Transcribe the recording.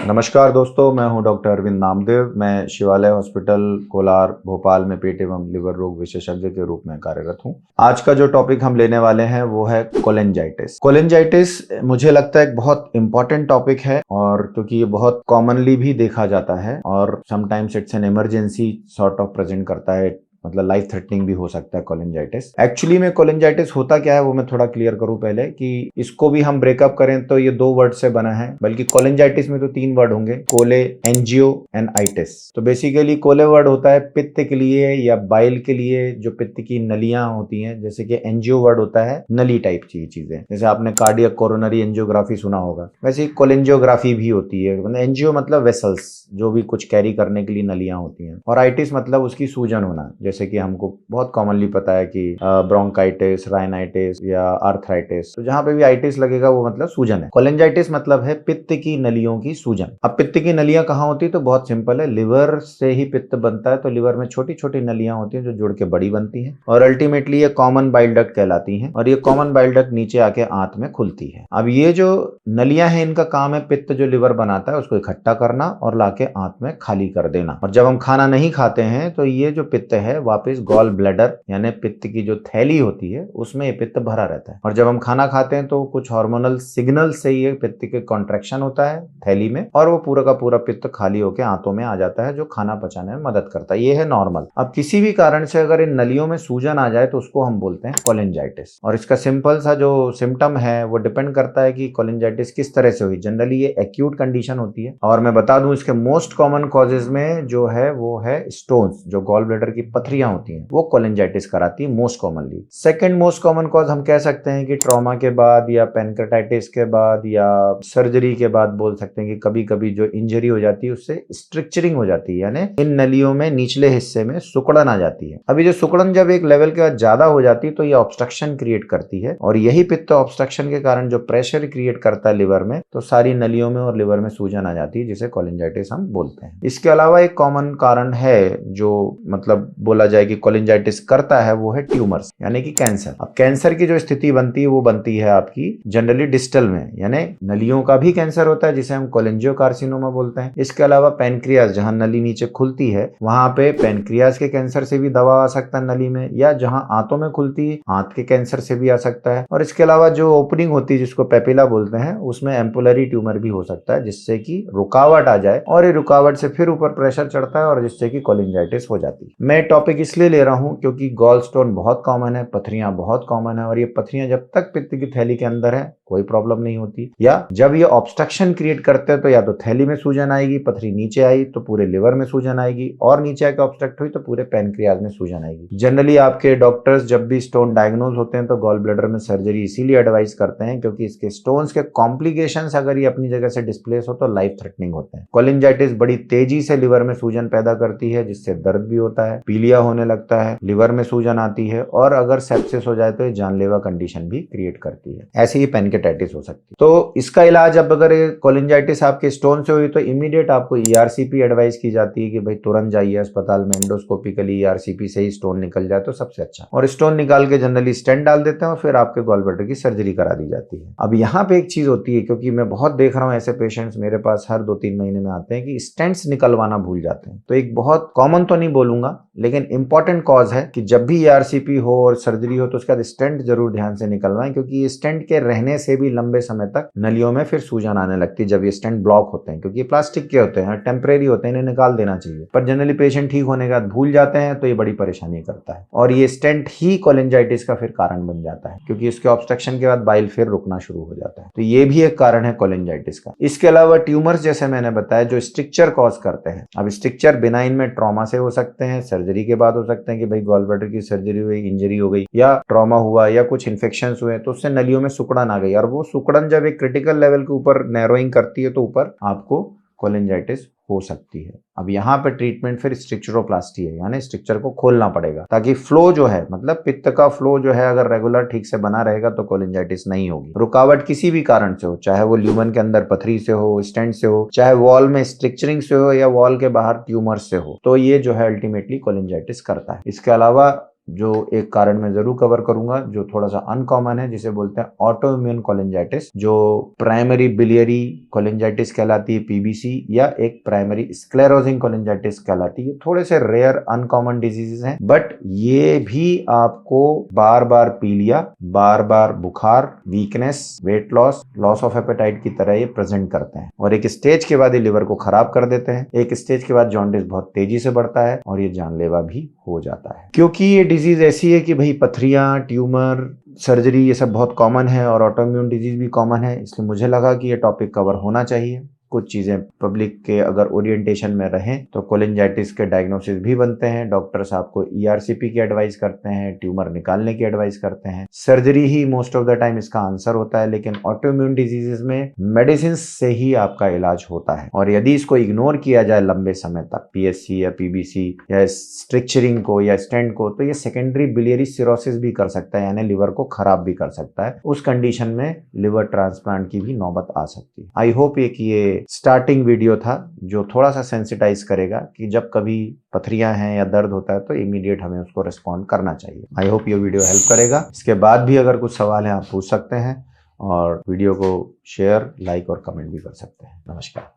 नमस्कार दोस्तों, मैं हूं डॉक्टर अरविंद नामदेव। मैं शिवालय हॉस्पिटल कोलार भोपाल में पेट एवं लिवर रोग विशेषज्ञ के रूप में कार्यरत हूं। आज का जो टॉपिक हम लेने वाले हैं वो है कोलेंजाइटिस। कोलेंजाइटिस मुझे लगता है एक बहुत इंपॉर्टेंट टॉपिक है, और क्योंकि ये बहुत कॉमनली भी देखा जाता है और sometimes it's an emergency sort of present करता है, मतलब लाइफ थ्रेटनिंग भी हो सकता है कोलेंजाइटिस। एक्चुअली में कोलेंजाइटिस होता क्या है वो मैं थोड़ा क्लियर करूं पहले, कि इसको भी हम ब्रेकअप करें तो ये 2 वर्ड से बना है, बल्कि कोलेंजाइटिस में तो 3 वर्ड होंगे, कोले, एंजियो एंड आइटिस। तो बेसिकली कोले वर्ड होता है पित्त के लिए या बाइल के लिए, जो पित्त की नलियां होती हैं, जैसे कि एंजियो वर्ड होता है नली टाइप की चीजें, जैसे आपने कार्डियक कोरोनरी एंजियोग्राफी सुना होगा, वैसे ही कोलेंजियोग्राफी भी होती है। मतलब एंजियो मतलब वेसल्स, जो भी कुछ कैरी करने के लिए नलियां होती हैं, और आइटिस मतलब उसकी सूजन होना, जैसे कि हमको बहुत कॉमनली पता है कि ब्रोंकाइटिस, राइनाइटिस या आर्थराइटिस। तो जहां पे भी आइटिस लगेगा वो मतलब सूजन है। कोलेंजाइटिस मतलब है पित्त की नलियों की सूजन। अब पित्त की नलियां कहाँ होती है, तो बहुत सिंपल है, लिवर से ही पित्त बनता है। तो लिवर में छोटी छोटी नलियां होती हैं जो जुड़ के बड़ी बनती हैं, और अल्टीमेटली ये कॉमन बाइल डक्ट कहलाती हैं, और ये कॉमन बाइल डक्ट नीचे आके आंत में खुलती है। अब ये जो नलियां हैं इनका काम है पित्त जो लिवर बनाता है उसको इकट्ठा करना और लाके आंत में खाली कर देना। और जब हम खाना नहीं खाते हैं तो ये जो पित्त है वापस गॉल ब्लैडर यानी पित्त की जो थैली होती है उसमें ये पित्त भरा रहता है। और जब हम खाना खाते हैं तो कुछ हार्मोनल सिग्नल से ये पित्त के कॉन्ट्रैक्शन होता है थैली में, और वो पूरा का पूरा पित्त खाली होकर आंतों में आ जाता है, जो खाना पचाने में मदद करता है। ये है नॉर्मल। अब किसी भी कारण से अगर इन नलियों में सूजन आ जाए तो उसको हम बोलते हैं कोलेंजाइटिस। और इसका सिंपल सा जो सिम्टम है वो डिपेंड करता है कि कोलेंजाइटिस किस तरह से हुई। जनरली ये एक्यूट कंडीशन होती है, और मैं बता दूं इसके मोस्ट कॉमन कॉजेज में जो है वो है स्टोन्स, जो गॉल ब्लैडर की पथरियां होती हैं, वो कोलेंजाइटिस कराती है most commonly. Second most common cause हम कह सकते हैं कि ट्रॉमा के बाद या पैनक्रेटाइटिस के बाद या सर्जरी के बाद बोल सकते हैं कि कभी कभी जो इंजरी हो जाती है उससे स्ट्रक्चरिंग हो जाती है, यानी इन नलियों में निचले हिस्से में सुकड़न आ जाती है। अभी जो सुकड़न जब एक लेवल के बाद ज्यादा हो जाती है तो ये ऑब्स्ट्रक्शन क्रिएट करती है, और यही पित्त ऑब्स्ट्रक्शन के कारण जो प्रेशर क्रिएट करता है लिवर में, तो सारी नलियों में और लिवर में सूजन आ जाती है, जिसे कोलेंजाइटिस हम बोलते हैं। इसके अलावा एक कॉमन कारण है जो मतलब बोला जाए कि कोलेंजाइटिस करता है, वो है ट्यूमर्स यानी कि कैंसर। अब कैंसर की जो स्थिति बनती है वो बनती है आपकी जनरली डिस्टल में, यानी नलियों का भी कैंसर होता है जिसे हम कोलेंजियोकार्सिनोमा बोलते हैं। इसके अलावा पैनक्रियाज, जहां नली नीचे खुलती है वहां पे पैनक्रियाज के कैंसर से भी दवा आ सकता है नली में, या जहां आंतों में खुलती है आंत के कैंसर से भी आ सकता है। और इसके अलावा जो ओपनिंग होती है जिसको पेपिला बोलते हैं, उसमें एम्पुलरी ट्यूमर भी हो सकता है, जिससे कि रुकावट आ जाए, और ये रुकावट से फिर ऊपर प्रेशर चढ़ता है और जिससे कि कोलेंजाइटिस हो जाती है। मैं टॉपिक इसलिए ले रहा हूं क्योंकि गॉल स्टोन बहुत कॉमन है, पथरियां बहुत कॉमन है, और ये पथरियां जब तक पित्त की थैली के अंदर है कोई प्रॉब्लम नहीं होती, या जब ये ऑब्स्ट्रक्शन क्रिएट करते हैं तो या तो थैली में सूजन आएगी, पथरी नीचे आई तो पूरे लिवर में सूजन आएगी, और नीचे आके ऑब्स्ट्रक्ट हुई तो पूरे पैनक्रियाज में सूजन आएगी। जनरली आपके डॉक्टर्स जब भी स्टोन डायग्नोज होते हैं तो गॉल ब्लैडर में सर्जरी इसीलिए एडवाइस करते हैं क्योंकि इसके स्टोन्स के कॉम्प्लिकेशंस अगर ये अपनी जगह से डिस्प्लेस हो तो लाइफ थ्रेटनिंग होते हैं। कोलेंजाइटिस बड़ी तेजी से लिवर में सूजन पैदा करती है, जिससे दर्द भी होता है, पीलिया होने लगता है, लिवर में सूजन आती है, और अगर सेप्सिस हो जाए तो ये जानलेवा कंडीशन भी क्रिएट करती है। ऐसे ही पैनक्रेटाइटिस हो सकती है। तो इसका इलाज, अब अगर कोलेंजाइटिस आपके स्टोन से हुई तो इमीडिएट आपको ईआरसीपी एडवाइस की जाती है कि भाई तुरंत जाइए अस्पताल में, एंडोस्कोपिकली ईआरसीपी से ही स्टोन निकल जाए तो सबसे अच्छा। और स्टोन निकाल के जनरली स्टेंट डाल देते हैं और फिर आपके गॉल ब्लैडर की सर्जरी करा दी जाती है। अब यहाँ पे एक चीज होती है, क्योंकि मैं बहुत देख रहा हूँ ऐसे पेशेंट्स मेरे पास हर 2-3 महीने में आते हैं कि स्टेंट्स निकलवाना भूल जाते हैं। तो एक बहुत कॉमन तो नहीं बोलूंगा लेकिन इंपॉर्टेंट कॉज है कि जब भी ईआरसीपी हो और सर्जरी हो तो उसके बाद स्टेंट जरूर ध्यान से निकलवाएं, क्योंकि ये स्टेंट के रहने से भी लंबे समय तक नलियों में फिर सूजन आने लगती है जब ये स्टेंट ब्लॉक होते हैं, क्योंकि ये प्लास्टिक के होते हैं, टेम्परेरी होते हैं, इन्हें निकाल देना चाहिए, पर जनरली पेशेंट ठीक होने के बाद भूल जाते हैं तो ये बड़ी परेशानी करता है, और ये स्टेंट ही कोलेंजाइटिस का फिर कारण बन जाता है, क्योंकि इसके ऑब्स्ट्रक्शन के बाद बाइल फिर रुकना शुरू हो जाता है। तो ये भी एक कारण है कोलेंजाइटिस का। इसके अलावा ट्यूमर्स, जैसे मैंने बताया, जो स्ट्रक्चर कॉज करते हैं। अब स्ट्रक्चर बिनाइन में ट्रॉमा से हो सकते हैं, सर्जरी के बाद हो सकते हैं कि भाई गॉल ब्लैडर की सर्जरी हुई, इंजरी हो गई, या ट्रॉमा हुआ, या कुछ इन्फेक्शन हुए तो उससे नलियों में सुकड़न आ गई, और वो सुकड़न जब एक क्रिटिकल लेवल के ऊपर नैरोइंग करती है तो ऊपर आपको कोलेंजाइटिस हो सकती है। अब यहाँ पे ट्रीटमेंट फिर स्ट्रक्चरोप्लास्टी है, यानी स्ट्रक्चर को खोलना पड़ेगा ताकि फ्लो जो है, मतलब पित्त का फ्लो जो है अगर रेगुलर ठीक से बना रहेगा तो कोलेंजाइटिस नहीं होगी। रुकावट किसी भी कारण से हो, चाहे वो ल्यूमन के अंदर पथरी से हो, स्टेंट से हो, चाहे वॉल में स्ट्रक्चरिंग से हो, या वॉल के बाहर ट्यूमर से हो, तो ये जो है अल्टीमेटली कोलेंजाइटिस करता है। इसके अलावा जो एक कारण मैं जरूर कवर करूंगा जो थोड़ा सा अनकॉमन है, जिसे बोलते हैं ऑटो इम्यून कोलेंजाइटिस, जो प्राइमरी बिलियरी कोलेंजाइटिस कहलाती है पीबीसी, या एक प्राइमरी स्क्लेरोजिंग कोलेंजाइटिस कहलाती है। थोड़े से रेयर अनकॉमन डिजीजेस हैं, बट ये भी आपको बार बार पीलिया, बार बार बुखार, weakness, weight loss, loss of appetite की तरह ये प्रेजेंट करते हैं, और एक स्टेज के बाद ये लिवर को खराब कर देते हैं। एक स्टेज के बाद जॉन्डिस बहुत तेजी से बढ़ता है और ये जानलेवा भी हो जाता है। क्योंकि ये डिजीज ऐसी है कि भाई पथरियां, ट्यूमर, सर्जरी ये सब बहुत कॉमन है और ऑटोइम्यून डिजीज भी कॉमन है, इसलिए मुझे लगा कि ये टॉपिक कवर होना चाहिए। कुछ चीजें पब्लिक के अगर ओरिएंटेशन में रहें तो कोलेंजाइटिस के डायग्नोसिस भी बनते हैं, डॉक्टर्स आपको ईआरसीपी की एडवाइस करते हैं, ट्यूमर निकालने की एडवाइस करते हैं, surgery he most of the time इसका आंसर होता है। लेकिन ऑटोइम्यून डिजीजेस में मेडिसिन से ही आपका इलाज होता है, और यदि इसको इग्नोर किया जाए लंबे समय तक, पीएससी या पीबीसी या स्ट्रिक्चरिंग को या स्टेंट को, तो ये सेकेंडरी बिलियरी सिरोसिस भी कर सकता है, यानी लिवर को खराब भी कर सकता है। उस कंडीशन में लिवर ट्रांसप्लांट की भी नौबत आ सकती है। आई होप ये स्टार्टिंग वीडियो था जो थोड़ा सा सेंसिटाइज करेगा कि जब कभी पथरियां हैं या दर्द होता है तो इमीडिएट हमें उसको रिस्पॉन्ड करना चाहिए। आई होप ये वीडियो हेल्प करेगा। इसके बाद भी अगर कुछ सवाल है आप पूछ सकते हैं, और वीडियो को शेयर, लाइक और कमेंट भी कर सकते हैं। नमस्कार।